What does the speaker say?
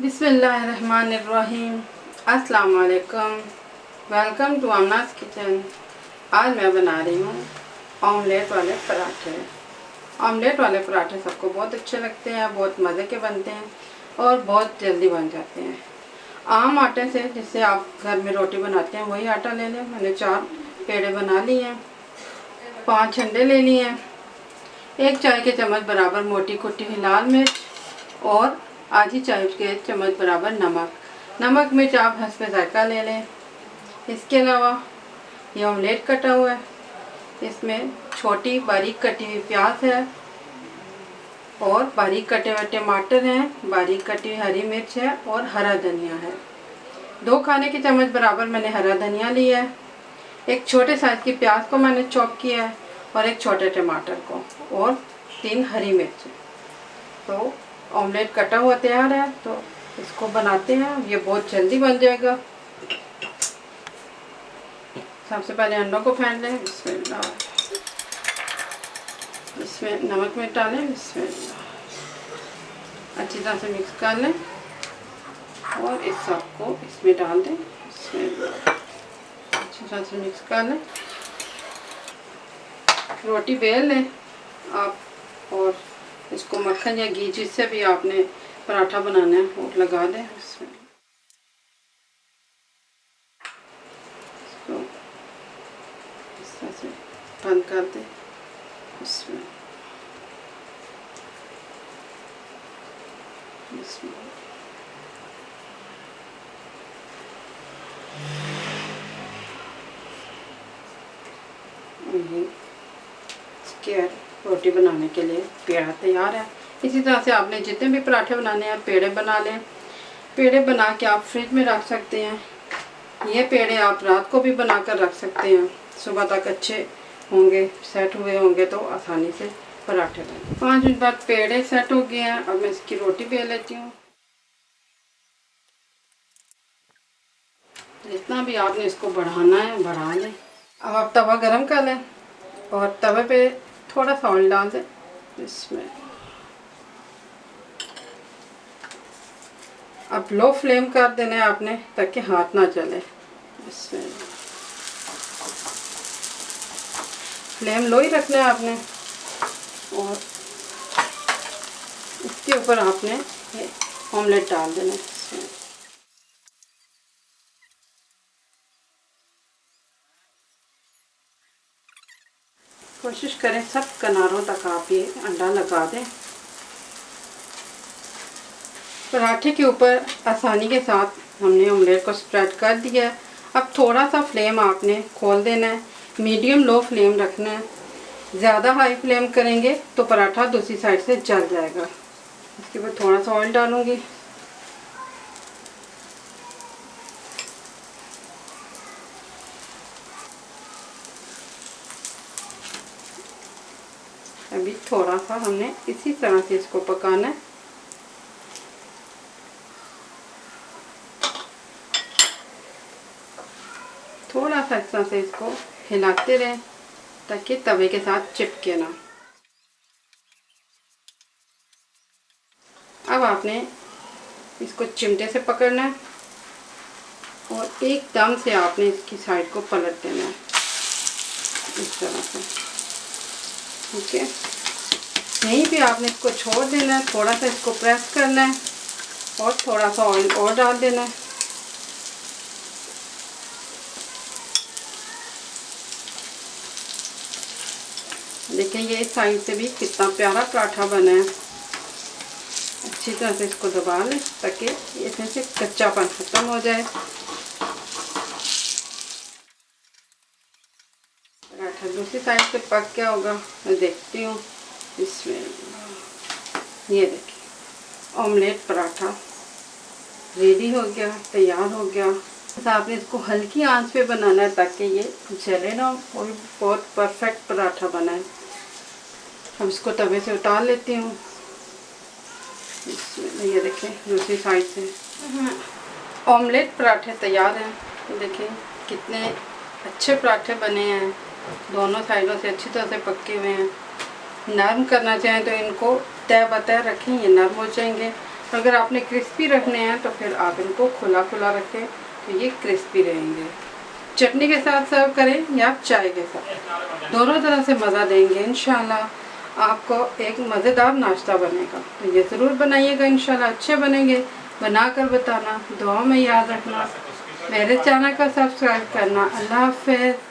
बिस्मिल्लाहिर्रहमानिर्रहीम। अस्सलाम वालेकुम। Welcome to Aamna's kitchen. आज मैं बना रही हूँ ऑमलेट वाले पराठे। ऑमलेट वाले पराठे सबको बहुत अच्छे लगते हैं, बहुत मज़े के बनते हैं और बहुत जल्दी बन जाते हैं। आम आटे से जिससे आप घर में रोटी बनाते हैं वही आटा ले लें। मैंने 4 पेड़े बना लिए हैं, 5 अंडे ले लिए हैं, 1 चाय के चम्मच बराबर मोटी कुटी हुई लाल मिर्च और आधी चाय के चम्मच बराबर नमक मिर्च आप हस्बे जायका ले लें। इसके अलावा ये ऑमलेट कटा हुआ है, इसमें छोटी बारीक कटी हुई प्याज है और बारीक कटे हुए टमाटर हैं, बारीक कटी हुई हरी मिर्च है और हरा धनिया है। 2 खाने के चम्मच बराबर मैंने हरा धनिया लिया है। एक छोटे साइज की प्याज को मैंने चॉप किया है और एक छोटे टमाटर को और 3 हरी मिर्च। तो ऑमलेट कटा हुआ तैयार है, तो इसको बनाते हैं। ये बहुत जल्दी बन जाएगा। सबसे पहले अंडों को फेंट लें। इसमें नमक मिर्च डालें। अच्छी तरह से मिक्स कर लें और इस सब को इसमें डाल दें। अच्छी तरह से मिक्स कर लें। रोटी बेल लें आप और इसको मक्खन या घी जिससे भी आपने पराठा बनाना है वो लगा दें। इसमें इसको इस तरह से बंद कर दें। इसमें रोटी बनाने के लिए पेड़ा तैयार है। इसी तरह से आपने जितने भी पराठे बनाने हैं पेड़े बना लें। पेड़े बना के आप फ्रिज में रख सकते हैं। ये पेड़े आप रात को भी बनाकर रख सकते हैं, सुबह तक अच्छे होंगे, सेट हुए होंगे तो आसानी से पराठे बने। 5 मिनट बाद पेड़े सेट हो गए हैं। अब मैं इसकी रोटी बेल लेती हूँ। जितना भी आपने इसको बढ़ाना है बढ़ा लें। अब आप तवा गरम कर लें और तवे पे थोड़ा सा ऑयल डाल दें। इसमें अब लो फ्लेम कर देना है आपने ताकि हाथ ना जले। इसमें फ्लेम लो ही रखना है आपने और इसके ऊपर आपने ये ऑमलेट डाल देना है। कोशिश करें सब किनारों तक आप ये अंडा लगा दें। पराठे के ऊपर आसानी के साथ हमने ऑमलेट को स्प्रेड कर दिया है। अब थोड़ा सा फ्लेम आपने खोल देना है, मीडियम लो फ्लेम रखना है। ज़्यादा हाई फ्लेम करेंगे तो पराठा दूसरी साइड से जल जाएगा। इसके बाद थोड़ा सा ऑयल डालूँगी। अभी थोड़ा सा हमने इसी तरह से इसको पकाना है। थोड़ा सा इस तरह से इसको हिलाते रहें ताकि तवे के साथ चिपके ना। अब आपने इसको चिमटे से पकड़ना है और एकदम से आपने इसकी साइड को पलट देना है इस तरह से। ठीक है, यहीं पे आपने इसको छोड़ देना है। थोड़ा सा इसको प्रेस करना है और थोड़ा सा ऑयल और डाल देना है। देखिए ये इस साइड से भी कितना प्यारा पराठा बना है। अच्छी तरह से इसको दबा लें ताकि इसमें से कच्चापन खत्म हो जाए। पराठा दूसरी साइड से पक गया होगा, मैं देखती हूँ। इसमें ये देखिए ऑमलेट पराठा रेडी हो गया, तैयार हो गया। बस आपने इसको हल्की आंच पे बनाना है ताकि ये जले ना और बहुत परफेक्ट पराठा बना है। अब इसको तवे से उतार लेती हूँ। ये देखें दूसरी साइड से ऑमलेट पराठे तैयार हैं। देखिए कितने अच्छे पराठे बने हैं, दोनों साइडों से अच्छी तरह से पके हुए हैं। नरम करना चाहें तो इनको तय बतय रखें, ये नरम हो जाएंगे। अगर आपने क्रिस्पी रखने हैं तो फिर आप इनको खुला खुला रखें तो ये क्रिस्पी रहेंगे। चटनी के साथ सर्व करें या चाय के साथ, दोनों तरह से मज़ा देंगे। इंशाल्लाह आपको एक मज़ेदार नाश्ता बनेगा। तो ये ज़रूर बनाइएगा, इंशाल्लाह अच्छे बनेंगे। बनाकर बताना, दुआ में याद रखना, मेरे चैनल को सब्सक्राइब करना। अल्लाह हाफ़िज़।